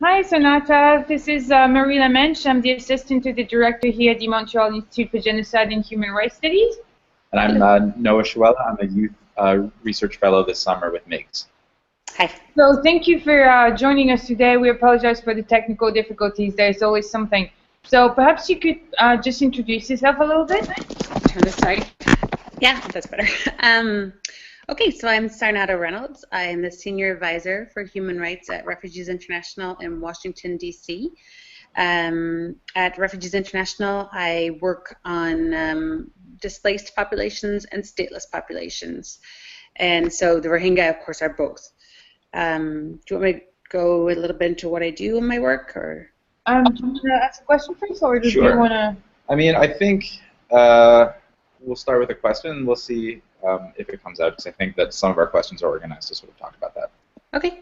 Hi, Sarnata. This is Marina Mensch. I'm the assistant to the director here at the Montreal Institute for Genocide and Human Rights Studies. And I'm Noah Shuela. I'm a youth research fellow this summer with MIGS. Hi. So thank you for joining us today. We apologize for the technical difficulties. There's always something. So perhaps you could just introduce yourself a little bit. Turn this side. Yeah, that's better. Okay, so I'm Sarnata Reynolds. I'm the Senior Advisor for Human Rights at Refugees International in Washington, D.C. At Refugees International, I work on displaced populations and stateless populations. And so the Rohingya, of course, are both. Do you want me to go a little bit into what I do in my work? Or? Do you want to ask a question first, or do you want to? I mean, I think we'll start with a question, and we'll see if it comes out, because I think that some of our questions are organized to sort of talk about that. Okay.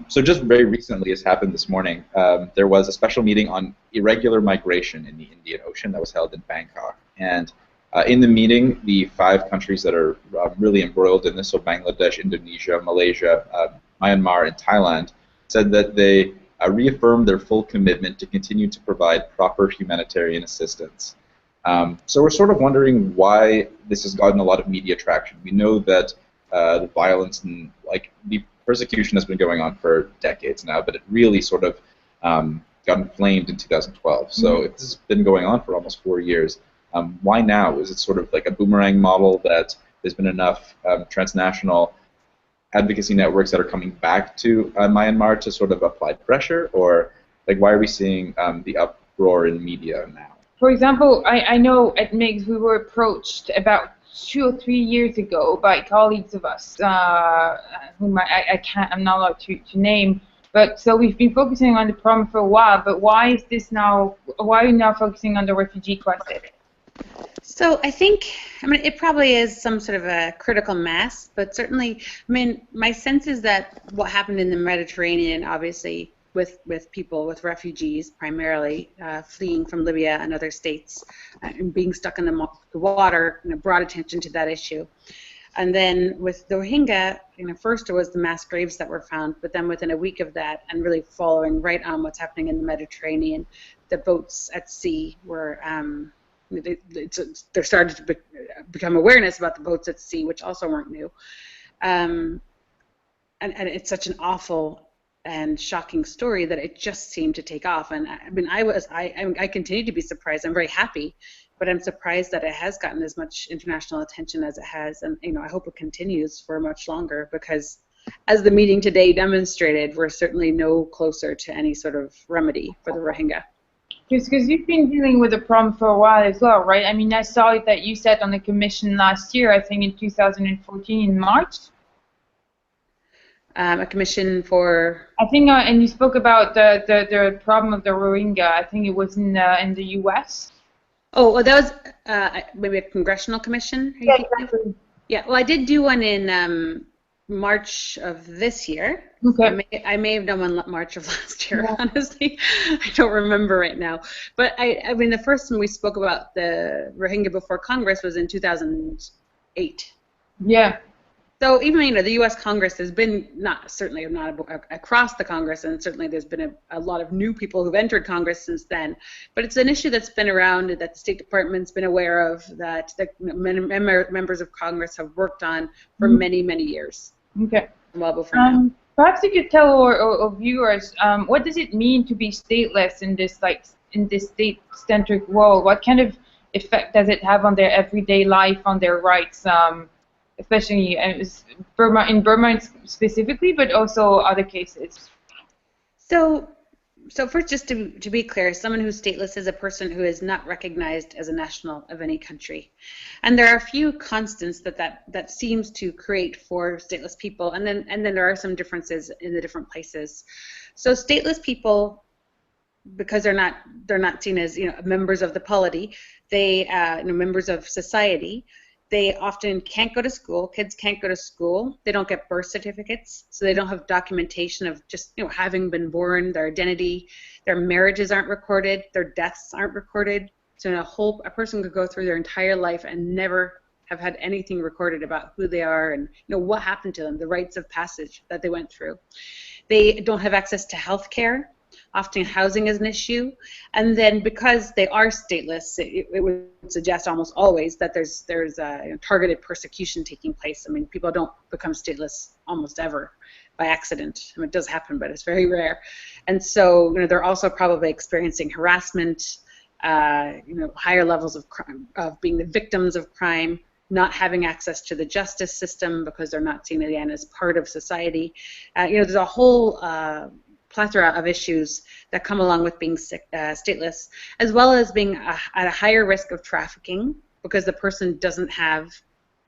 So just very recently, as happened this morning, there was a special meeting on irregular migration in the Indian Ocean that was held in Bangkok. And in the meeting, the 5 countries that are really embroiled in this, so Bangladesh, Indonesia, Malaysia, Myanmar, and Thailand, said that they reaffirmed their full commitment to continue to provide proper humanitarian assistance. So we're sort of wondering why this has gotten a lot of media traction. We know that the violence and the persecution has been going on for decades now, but it really sort of got inflamed in 2012. So if this has been going on for almost 4 years, why now? Is it sort of like a boomerang model that there's been enough transnational advocacy networks that are coming back to Myanmar to sort of apply pressure, or why are we seeing the uproar in media now? For example, I know at MIGS we were approached about 2 or 3 years ago by colleagues of us, whom I'm not allowed to name. But so we've been focusing on the problem for a while. But why is this now? Why are we now focusing on the refugee crisis? So I think, it probably is some sort of a critical mass, but certainly, my sense is that what happened in the Mediterranean, obviously, with people, with refugees primarily, fleeing from Libya and other states, and being stuck in the water, brought attention to that issue. And then with the Rohingya, first it was the mass graves that were found, but then within a week of that, and really following right on what's happening in the Mediterranean, the boats at sea were, there started to become awareness about the boats at sea, which also weren't new. And it's such an awful and shocking story that it just seemed to take off. And I continue to be surprised. I'm very happy, but I'm surprised that it has gotten as much international attention as it has. And I hope it continues for much longer, because as the meeting today demonstrated, we're certainly no closer to any sort of remedy for the Rohingya. Because you've been dealing with the problem for a while as well, right? I saw that you sat on the commission last year, I think in 2014 in March. A commission for? I think, and you spoke about the problem of the Rohingya. I think it was in the U.S. Oh, well, that was maybe a congressional commission? Yeah, exactly. Yeah, well, I did do one in March of this year. Okay. I may have done one March of last year, honestly. I don't remember right now. But, the first time we spoke about the Rohingya before Congress was in 2008. Yeah. So even, the U.S. Congress has been, certainly not across the Congress, and certainly there's been a lot of new people who've entered Congress since then. But it's an issue that's been around, that the State Department's been aware of, that the members of Congress have worked on for many, many years. Okay. Well before now. Perhaps you could tell our viewers, what does it mean to be stateless in this state-centric world? What kind of effect does it have on their everyday life, on their rights? Especially in Burma specifically, but also other cases. So first, just to be clear, someone who's stateless is a person who is not recognized as a national of any country. And there are a few constants that seems to create for stateless people, and then there are some differences in the different places. So stateless people, because they're not seen as members of the polity, they members of society. They often can't go to school. Kids can't go to school. They don't get birth certificates, so they don't have documentation of just having been born, their identity. Their marriages aren't recorded. Their deaths aren't recorded. So a person could go through their entire life and never have had anything recorded about who they are and what happened to them, the rites of passage that they went through. They don't have access to health care. Often housing is an issue. And then because they are stateless, it would suggest almost always that there's targeted persecution taking place. I mean, people don't become stateless almost ever by accident. I mean, it does happen, but it's very rare. And so, they're also probably experiencing harassment, higher levels of crime, of being the victims of crime, not having access to the justice system because they're not seen again as part of society. There's a whole plethora of issues that come along with being stateless, as well as being at a higher risk of trafficking because the person doesn't have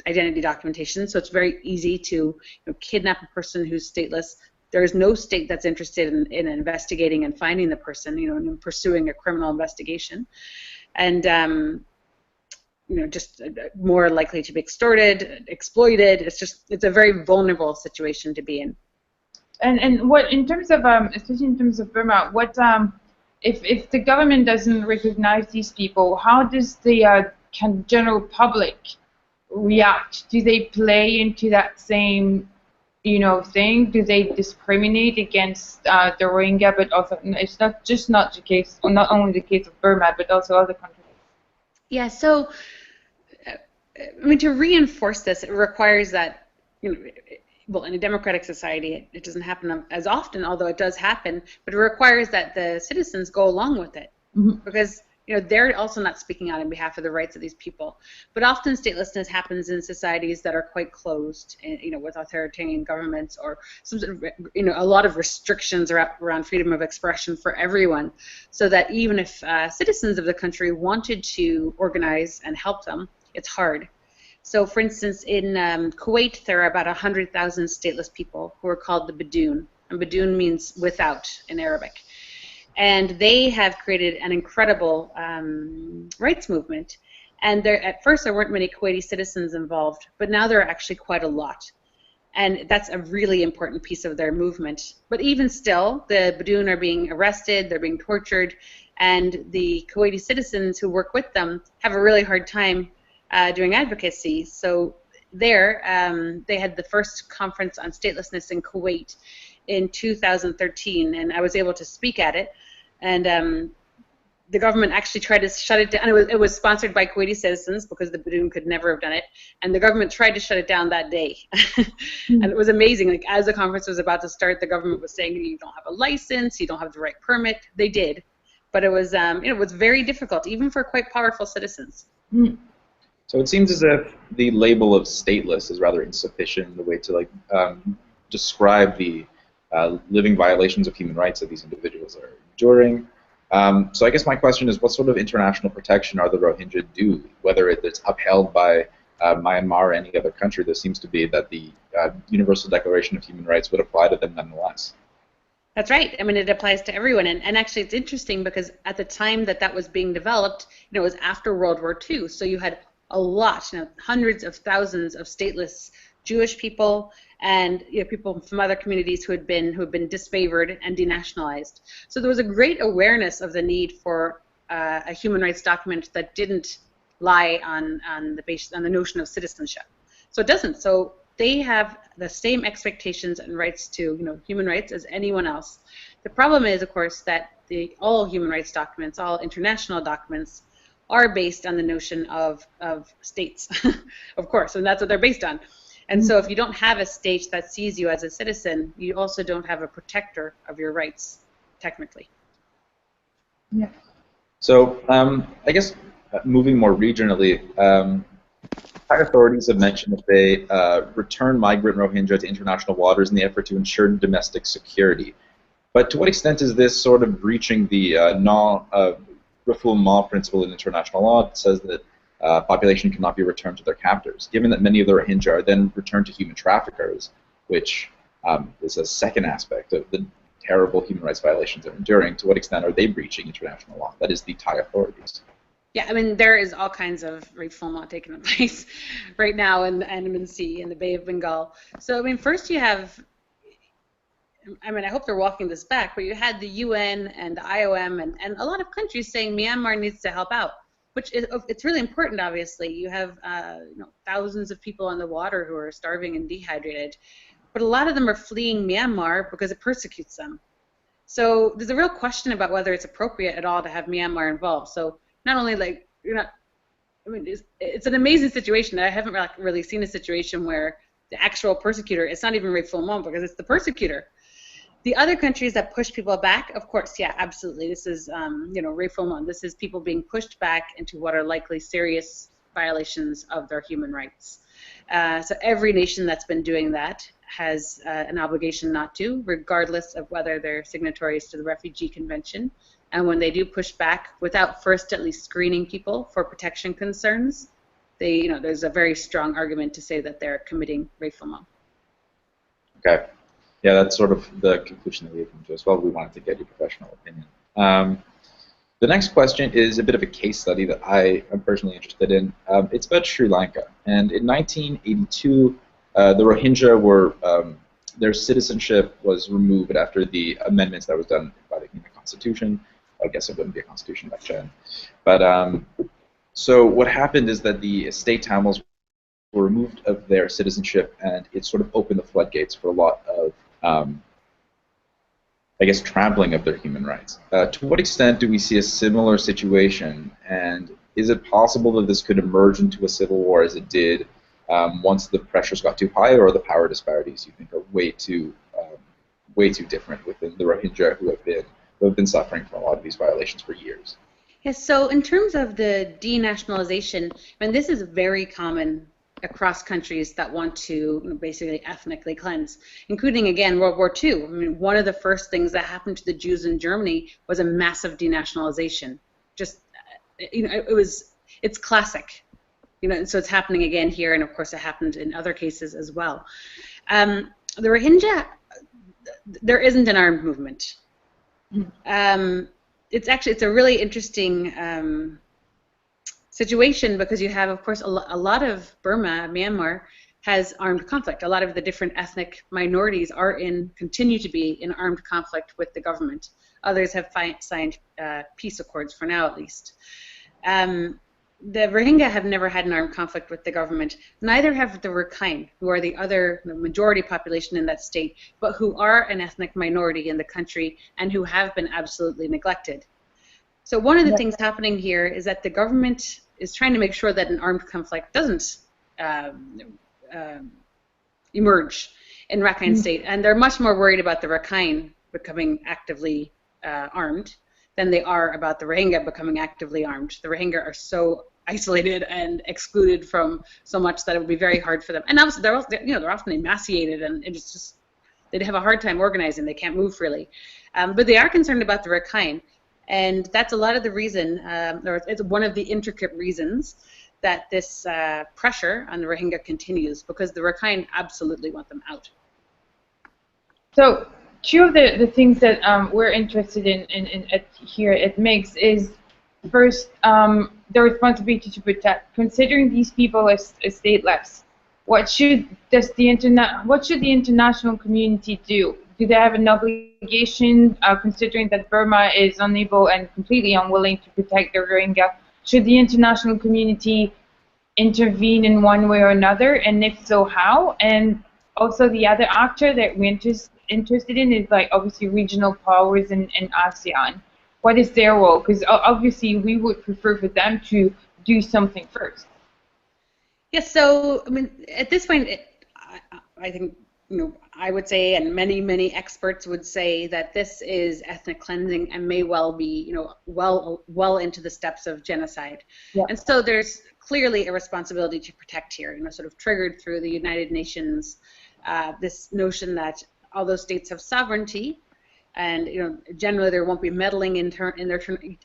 identity documentation. So it's very easy to kidnap a person who's stateless. There is no state that's interested in investigating and finding the person, and pursuing a criminal investigation, and just more likely to be extorted, exploited. It's a very vulnerable situation to be in. And what, in terms of, especially in terms of Burma, what if the government doesn't recognize these people, how does the general public react? Do they play into that same thing? Do they discriminate against the Rohingya? But also, it's not the case, or not only the case of Burma, but also other countries. Yeah. So, to reinforce this, it requires that well, in a democratic society, it doesn't happen as often, although it does happen. But it requires that the citizens go along with it, because they're also not speaking out on behalf of the rights of these people. But often statelessness happens in societies that are quite closed, with authoritarian governments, or some sort of, a lot of restrictions around freedom of expression for everyone, so that even if citizens of the country wanted to organize and help them, it's hard. So, for instance, in Kuwait, there are about 100,000 stateless people who are called the Badoon, and Badoon means without in Arabic. And they have created an incredible rights movement. And at first there weren't many Kuwaiti citizens involved, but now there are actually quite a lot. And that's a really important piece of their movement. But even still, the Badoon are being arrested, they're being tortured, and the Kuwaiti citizens who work with them have a really hard time doing advocacy. So they had the first conference on statelessness in Kuwait in 2013, and I was able to speak at it. And the government actually tried to shut it down. It was sponsored by Kuwaiti citizens because the Badoon could never have done it. And the government tried to shut it down that day. And it was amazing. Like, as the conference was about to start, the government was saying, you don't have a license, you don't have the right permit. They did. But it was, it was very difficult, even for quite powerful citizens. So it seems as if the label of stateless is rather insufficient in the way to describe the living violations of human rights that these individuals are enduring. So I guess my question is, what sort of international protection are the Rohingya due? Whether it's upheld by Myanmar or any other country, there seems to be that the Universal Declaration of Human Rights would apply to them nonetheless. That's right. I mean, it applies to everyone. And actually, it's interesting because at the time that was being developed, it was after World War II. So you had a lot, hundreds of thousands of stateless Jewish people and people from other communities who had been disfavored and denationalized. So there was a great awareness of the need for a human rights document that didn't lie on the notion of citizenship. So it doesn't. So they have the same expectations and rights to human rights as anyone else. The problem is, of course, that all human rights documents, all international documents, are based on the notion of states, of course, and that's what they're based on. And so if you don't have a state that sees you as a citizen, you also don't have a protector of your rights, technically. Yeah. So I guess moving more regionally, Thai authorities have mentioned that they return migrant Rohingya to international waters in the effort to ensure domestic security. But to what extent is this sort of breaching the refoulement principle in international law that says that population cannot be returned to their captors, given that many of the Rohingya are then returned to human traffickers, which is a second aspect of the terrible human rights violations they're enduring? To what extent are they breaching international law? That is the Thai authorities. Yeah, I mean, there is all kinds of refoulement taking place right now in the Andaman Sea and the Bay of Bengal. So, I mean, first you have, I hope they're walking this back, but you had the UN and the IOM and a lot of countries saying Myanmar needs to help out, which it's really important, obviously. You have thousands of people on the water who are starving and dehydrated. but a lot of them are fleeing Myanmar because it persecutes them. So there's a real question about whether it's appropriate at all to have Myanmar involved. So not only like you're not, I mean, it's an amazing situation. I haven't really seen a situation where the actual persecutor, it's not even refoulement because it's the persecutor. The other countries that push people back, of course, yeah, absolutely. This is, refoulement. This is people being pushed back into what are likely serious violations of their human rights. So every nation that's been doing that has an obligation not to, regardless of whether they're signatories to the Refugee Convention. And when they do push back, without first at least screening people for protection concerns, there's a very strong argument to say that they're committing refoulement. Okay. Yeah, that's sort of the conclusion that we came to as well. We wanted to get your professional opinion. The next question is a bit of a case study that I am personally interested in. It's about Sri Lanka. And in 1982, the Rohingya were, their citizenship was removed after the amendments that was done by the Constitution. I guess it wouldn't be a constitution back then. But so what happened is that the state Tamils were removed of their citizenship, and it sort of opened the floodgates for a lot of I guess, trampling of their human rights. To what extent do we see a similar situation, and is it possible that this could emerge into a civil war as it did once the pressures got too high, or the power disparities you think are way too different within the Rohingya who have been suffering from a lot of these violations for years? Yes, so in terms of the denationalization, I mean, this is very common across countries that want to basically ethnically cleanse, including, again, World War II. I mean, one of the first things that happened to the Jews in Germany was a massive denationalization. Just, it's classic. So it's happening again here, and of course it happened in other cases as well. The Rohingya, there isn't an armed movement. It's a really interesting situation because you have, of course, a lot of Burma, Myanmar, has armed conflict. A lot of the different ethnic minorities continue to be in armed conflict with the government. Others have signed peace accords for now, at least. The Rohingya have never had an armed conflict with the government. Neither have the Rakhine, who are the other majority population in that state, but who are an ethnic minority in the country and who have been absolutely neglected. So one of the things happening here is that the government is trying to make sure that an armed conflict doesn't emerge in Rakhine State, and they're much more worried about the Rakhine becoming actively armed than they are about the Rohingya becoming actively armed. The Rohingya are so isolated and excluded from so much that it would be very hard for them. And obviously they're often emaciated, and it's just they'd have a hard time organizing. They can't move freely, but they are concerned about the Rakhine. And that's a lot of the reason, or it's one of the intricate reasons that this pressure on the Rohingya continues, because the Rakhine absolutely want them out. So two of the things that we're interested in here at MIGS is, first, the responsibility to protect. Considering these people as stateless, what should the international community do? Do they have an obligation, considering that Burma is unable and completely unwilling to protect the Rohingya? Should the international community intervene in one way or another, and if so, how? And also the other actor that we're interested in is, like, obviously regional powers in ASEAN. What is their role? Because obviously we would prefer for them to do something first. Yes, so I mean, at this point, I think, I would say, and many experts would say, that this is ethnic cleansing and may well be, well into the steps of genocide. Yeah. And so there's clearly a responsibility to protect here, sort of triggered through the United Nations, this notion that although states have sovereignty, and generally there won't be meddling in their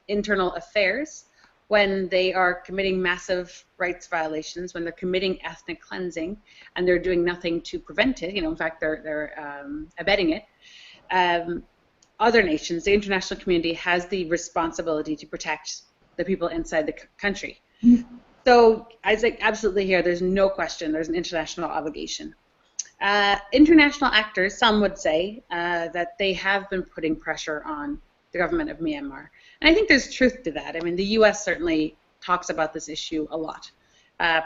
internal affairs, when they are committing massive rights violations, when they're committing ethnic cleansing, and they're doing nothing to prevent it, in fact they're abetting it, other nations, the international community, has the responsibility to protect the people inside the country. Mm-hmm. So I think absolutely here, there's no question, there's an international obligation. International actors, some would say, that they have been putting pressure on the government of Myanmar. And I think there's truth to that. I mean, the U.S. certainly talks about this issue a lot.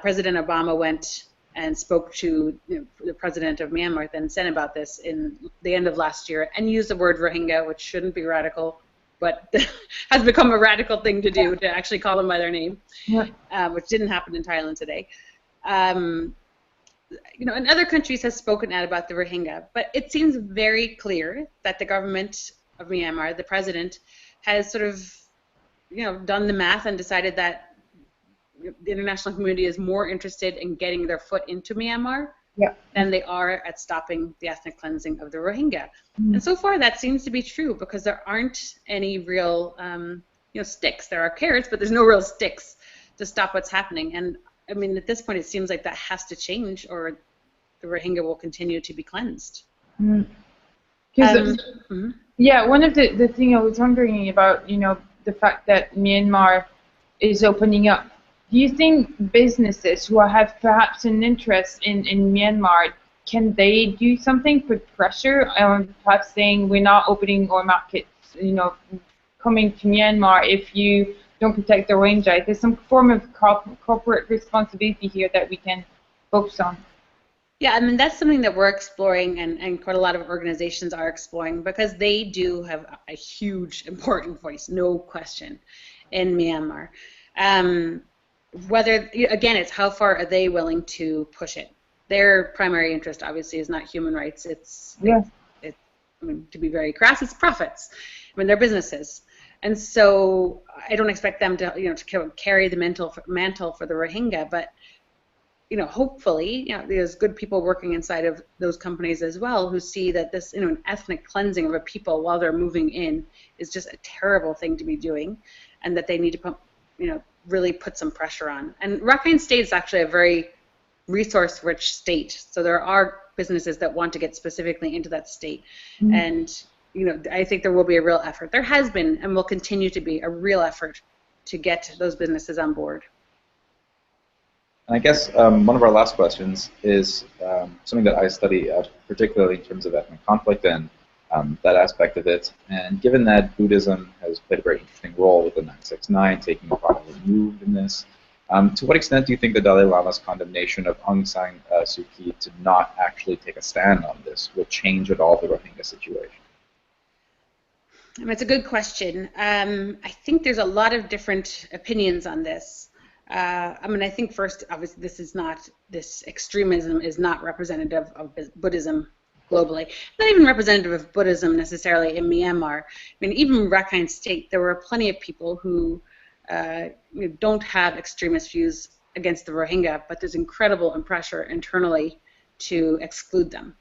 President Obama went and spoke to the president of Myanmar, then Sen, about this in the end of last year, and used the word Rohingya, which shouldn't be radical, but has become a radical thing to do, to actually call them by their name, which didn't happen in Thailand today. And other countries have spoken out about the Rohingya, but it seems very clear that the government of Myanmar, the president, has sort of, done the math and decided that the international community is more interested in getting their foot into Myanmar than they are at stopping the ethnic cleansing of the Rohingya. And so far that seems to be true, because there aren't any real sticks. There are carrots, but there's no real sticks to stop what's happening. And I mean, at this point it seems like that has to change, or the Rohingya will continue to be cleansed. Yeah, one of the thing I was wondering about, the fact that Myanmar is opening up. Do you think businesses who have perhaps an interest in Myanmar, can they do something, put pressure on perhaps saying we're not opening our markets, coming to Myanmar if you don't protect the Rohingya? There's some form of corporate responsibility here that we can focus on. Yeah, I mean, that's something that we're exploring, and quite a lot of organizations are exploring, because they do have a huge, important voice, no question, in Myanmar. Whether, again, it's how far are they willing to push it. Their primary interest, obviously, is not human rights. It's I mean, to be very crass, it's profits. I mean, they're businesses. And so I don't expect them to, to carry the mantle for the Rohingya, but hopefully, there's good people working inside of those companies as well, who see that this, an ethnic cleansing of a people while they're moving in is just a terrible thing to be doing, and that they need to put, really put some pressure on. And Rakhine State is actually a very resource-rich state, so there are businesses that want to get specifically into that state, and I think there will be a real effort. There has been, and will continue to be, a real effort to get those businesses on board. And I guess one of our last questions is something that I study, particularly in terms of ethnic conflict and that aspect of it. And given that Buddhism has played a very interesting role with the 969, taking a prominent move in this, to what extent do you think the Dalai Lama's condemnation of Aung San Suu Kyi to not actually take a stand on this will change at all the Rohingya situation? It's a good question. I think there's a lot of different opinions on this. I think first, obviously, this extremism is not representative of Buddhism globally. Not even representative of Buddhism necessarily in Myanmar. I mean, even Rakhine State, there were plenty of people who don't have extremist views against the Rohingya, but there's incredible pressure internally to exclude them.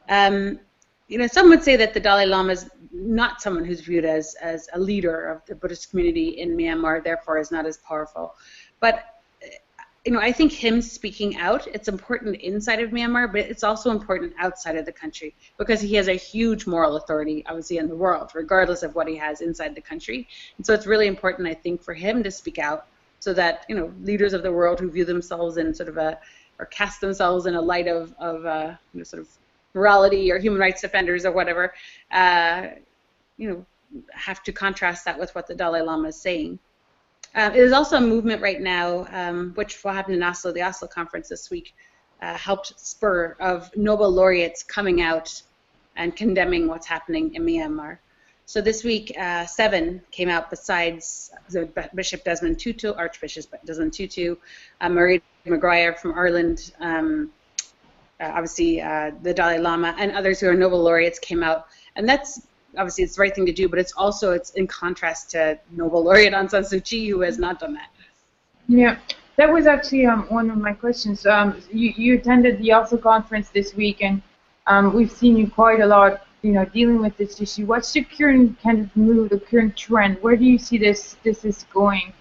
Some would say that the Dalai Lama is not someone who's viewed as a leader of the Buddhist community in Myanmar, therefore is not as powerful. But I think him speaking out, it's important inside of Myanmar, but it's also important outside of the country, because he has a huge moral authority, obviously, in the world, regardless of what he has inside the country. And so it's really important, I think, for him to speak out, so that leaders of the world who view themselves in sort of or cast themselves in a light of sort of morality or human rights defenders or whatever, have to contrast that with what the Dalai Lama is saying. There's also a movement right now, which will happen in Oslo, the Oslo conference this week, helped spur of Nobel laureates coming out and condemning what's happening in Myanmar. So this week, 7 came out besides Bishop Desmond Tutu, Archbishop Desmond Tutu, Marie Maguire from Ireland, obviously the Dalai Lama, and others who are Nobel laureates came out. And that's obviously it's the right thing to do, but it's in contrast to Nobel laureate Aung San Suu Kyi, who has not done that. Yeah, that was actually one of my questions. You attended the Oslo conference this week, and we've seen you quite a lot, dealing with this issue. What's the current kind of mood, the current trend? Where do you see this is going?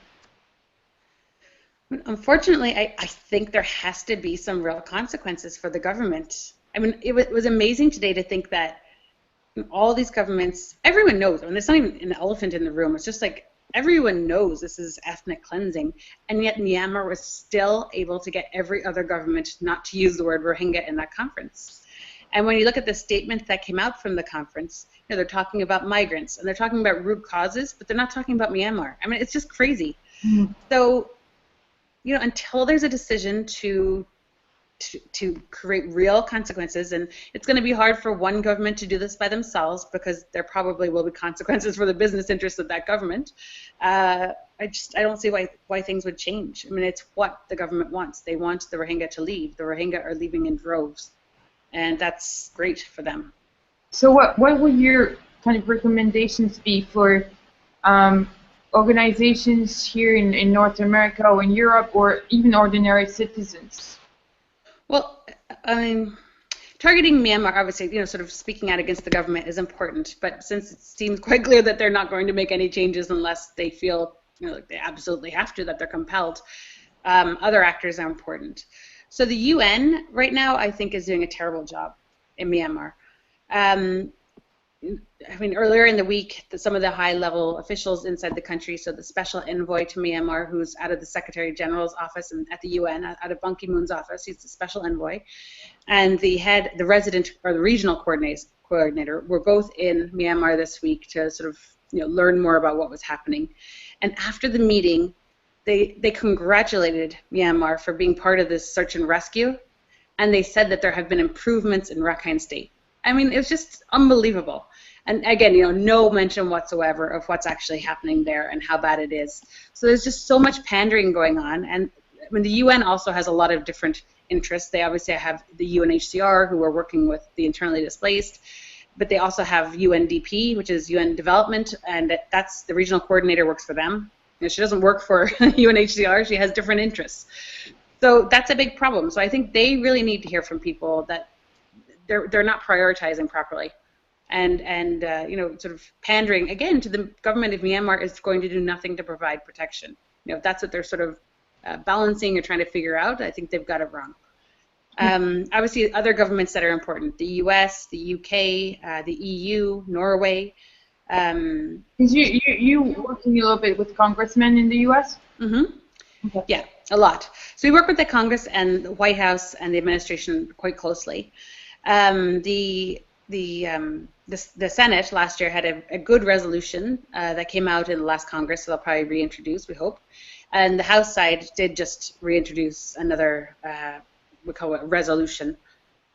Unfortunately, I think there has to be some real consequences for the government. I mean, it was amazing today to think that all these governments, everyone knows, I mean, there's not even an elephant in the room. It's just like everyone knows this is ethnic cleansing, and yet Myanmar was still able to get every other government not to use the word Rohingya in that conference. And when you look at the statement that came out from the conference, they're talking about migrants, and they're talking about root causes, but they're not talking about Myanmar. I mean, it's just crazy. So, until there's a decision to to create real consequences, and it's going to be hard for one government to do this by themselves because there probably will be consequences for the business interests of that government. I don't see why things would change. I mean, it's what the government wants. They want the Rohingya to leave. The Rohingya are leaving in droves, and that's great for them. So what would your kind of recommendations be for organizations here in North America or in Europe, or even ordinary citizens? Well, I mean, targeting Myanmar, obviously, sort of speaking out against the government is important, but since it seems quite clear that they're not going to make any changes unless they feel, like they absolutely have to, that they're compelled, other actors are important. So the UN right now, I think, is doing a terrible job in Myanmar. I mean, earlier in the week, some of the high-level officials inside the country, so the special envoy to Myanmar, who's out of the Secretary General's office and at the UN, out of Ban Ki-moon's office, he's the special envoy, and the resident or the regional coordinator were both in Myanmar this week to sort of learn more about what was happening. And after the meeting, they congratulated Myanmar for being part of this search and rescue, and they said that there have been improvements in Rakhine State. I mean, it was just unbelievable. And again, no mention whatsoever of what's actually happening there and how bad it is. So there's just so much pandering going on. And I mean, the UN also has a lot of different interests. They obviously have the UNHCR, who are working with the internally displaced, but they also have UNDP, which is UN Development, and that's the regional coordinator works for them. She doesn't work for UNHCR. She has different interests. So that's a big problem. So I think they really need to hear from people that they're not prioritizing properly, and sort of pandering again to the government of Myanmar is going to do nothing to provide protection. If that's what they're sort of balancing or trying to figure out, I think they've got it wrong. Obviously, other governments that are important: the U.S., the U.K., the EU, Norway. You working a little bit with congressmen in the U.S.? Mm-hmm. Okay. Yeah, a lot. So we work with the Congress and the White House and the administration quite closely. The Senate last year had a good resolution that came out in the last Congress, so they'll probably reintroduce, we hope. And the House side did just reintroduce another, we call it resolution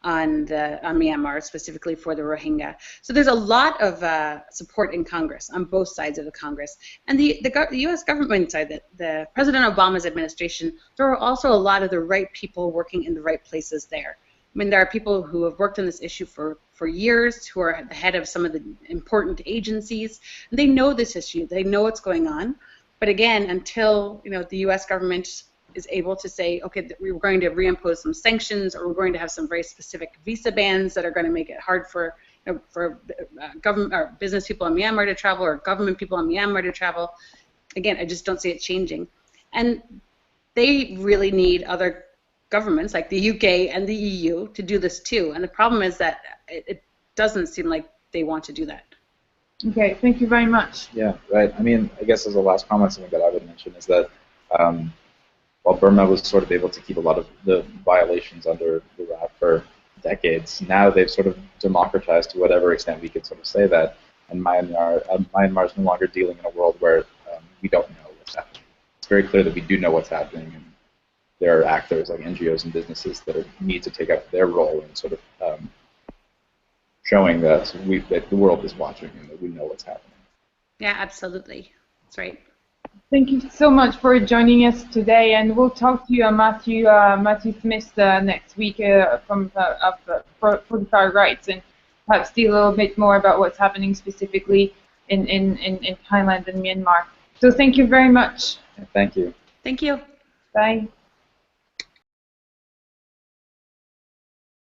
on Myanmar, specifically for the Rohingya. So there's a lot of support in Congress, on both sides of the Congress. And the U.S. government side, the President Obama's administration, there are also a lot of the right people working in the right places there. I mean, there are people who have worked on this issue for years, who are at the head of some of the important agencies. They know this issue. They know what's going on. But again, until the U.S. government is able to say, okay, we're going to reimpose some sanctions, or we're going to have some very specific visa bans that are going to make it hard for government or business people in Myanmar to travel, or government people in Myanmar to travel. Again, I just don't see it changing. And they really need other governments like the UK and the EU to do this too. And the problem is that it doesn't seem like they want to do that. Okay, thank you very much. Yeah, right. I mean, I guess as a last comment, something that I would mention is that while Burma was sort of able to keep a lot of the violations under the wrap for decades, now they've sort of democratized to whatever extent we could sort of say that. And Myanmar is no longer dealing in a world where we don't know what's happening. It's very clear that we do know what's happening, and there are actors like NGOs and businesses that need to take up their role in sort of showing that the world is watching and that we know what's happening. Yeah, absolutely. That's right. Thank you so much for joining us today, and we'll talk to you, Matthew Smith, next week from for the Far Rights, and perhaps see a little bit more about what's happening specifically in Thailand and Myanmar. So thank you very much. Thank you. Thank you. Bye.